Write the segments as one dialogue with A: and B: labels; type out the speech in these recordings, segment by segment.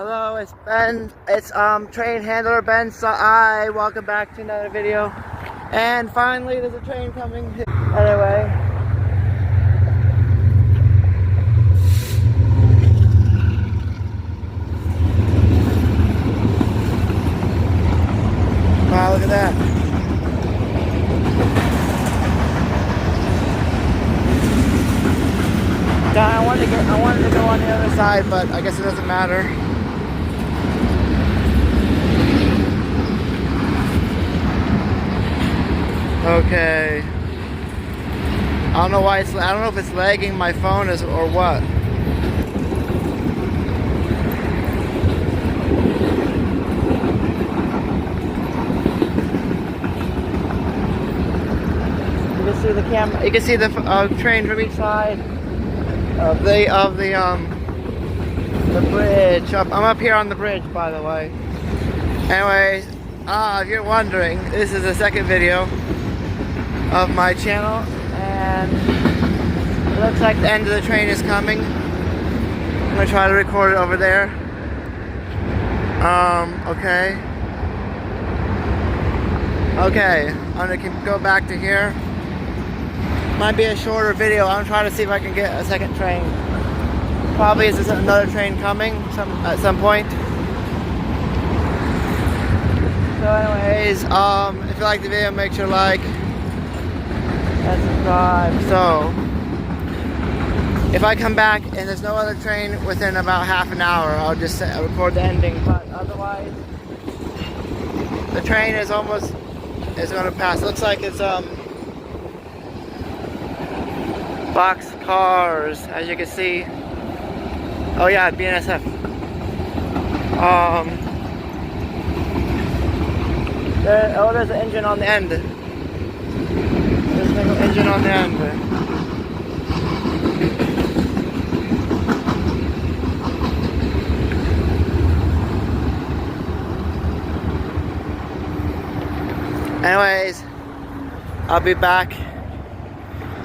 A: Hello, it's Ben. It's train handler Ben Sai. Welcome back to another video. And finally, there's a train coming. Anyway. Wow, look at that. I wanted to go on the other side, but I guess it doesn't matter. Okay. I don't know why I don't know if it's lagging my phone or what. You can see the camera. You can see the train from each side of the bridge. I'm up here on the bridge, by the way. Anyways, if you're wondering, this is the second video of my channel, and it looks like the end of the train is coming. I'm gonna try to record it over there. Okay. I'm gonna go back to here. Might be a shorter video. I'm trying to see if I can get a second train. Probably is another train coming at some point. So anyways, if you like the video, make sure to like and subscribe. So if I come back and there's no other train within about half an hour, I'll just record the ending. But otherwise, the train is going to pass. It looks like it's box cars, as you can see. Oh yeah, BNSF. There's an engine on the end. There's an engine on the end. Anyways, I'll be back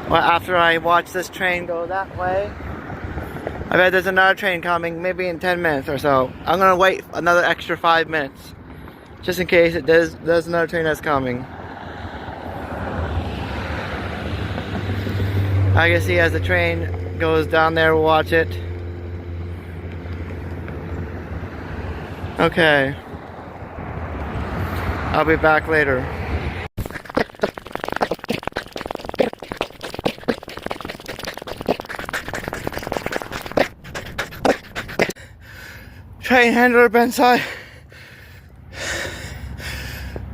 A: after I watch this train go that way. I bet there's another train coming, maybe in 10 minutes or so. I'm gonna wait another extra 5 minutes, just in case there's another train that's coming. I can see as the train goes down there, we'll watch it. Okay. I'll be back later. Train handler Ben Sai.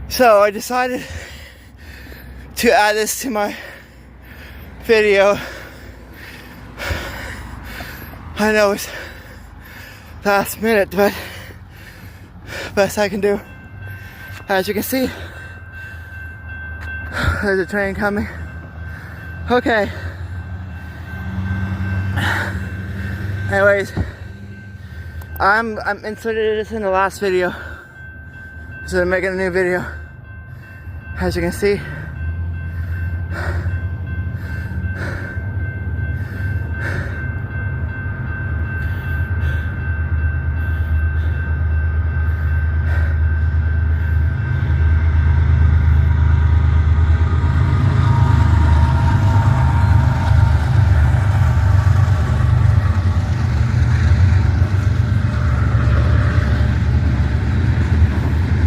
A: So I decided to add this to my video. I know it's last minute, but best I can do. As you can see, there's a train coming. Okay. Anyways, I'm inserted this in the last video, so I'm making a new video. As you can see.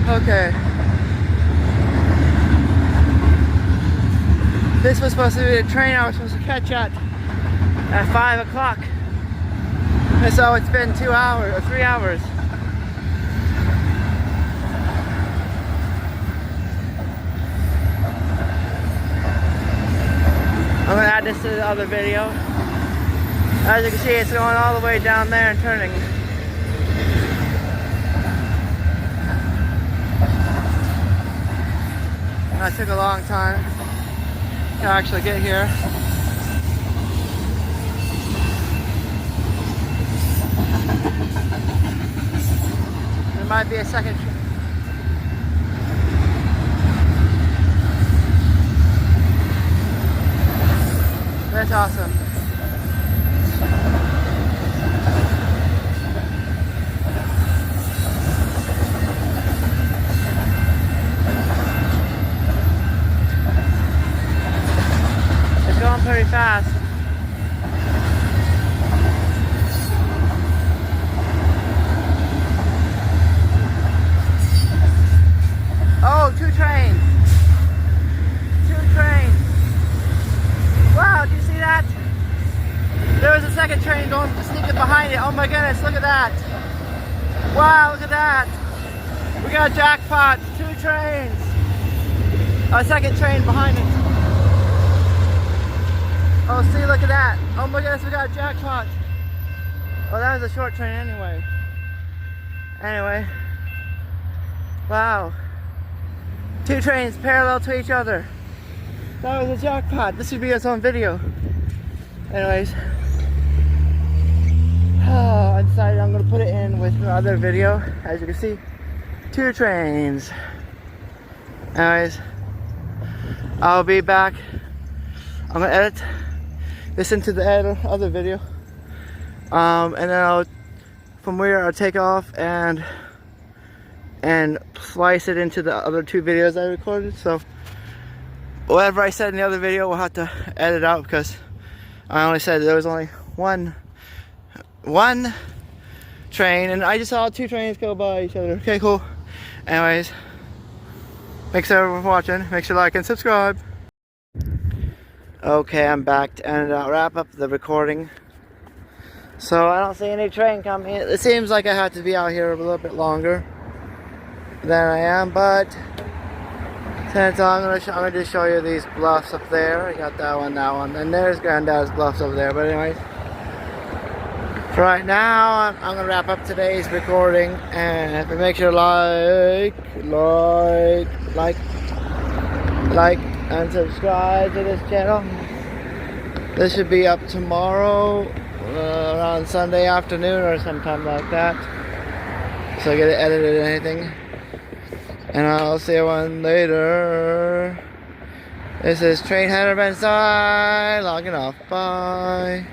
A: Okay. This was supposed to be the train I was supposed to catch at 5 o'clock. And so it's been 2 hours or 3 hours. I'm gonna add this to the other video. As you can see, it's going all the way down there and turning. That took a long time to actually get here. There might be a second. That's awesome. behind it. Oh my goodness, look at that. Wow, look at that. We got a jackpot, 2 trains. A second train behind it. Oh, see, look at that. Oh my goodness, we got a jackpot. Oh, that was a short train anyway. Anyway. Wow. 2 trains parallel to each other. That was a jackpot. This should be its own video. Anyways. I decided I'm going to put it in with the other video. As you can see, 2 trains. Anyways. I'll be back. I'm going to edit this into the other video. And then from where I'll take off and slice it into the other 2 videos I recorded. So whatever I said in the other video, we'll have to edit out because I only said there was only one train, and I just saw 2 trains go by each other. Okay, cool. Anyways, thanks everyone for watching. Make sure to like and subscribe. Okay, I'm back to wrap up the recording. So I don't see any train coming. It seems like I have to be out here a little bit longer than I am, but since I'm gonna just show you these bluffs up there. I got that one, and there's Granddad's Bluffs over there. But anyways, for right now, I'm gonna wrap up today's recording, and make sure to like, and subscribe to this channel. This should be up tomorrow. Around Sunday afternoon or sometime like that, so I get it edited and anything, and I'll see you one later. This is Train Hunter Ben Sai logging off. Bye.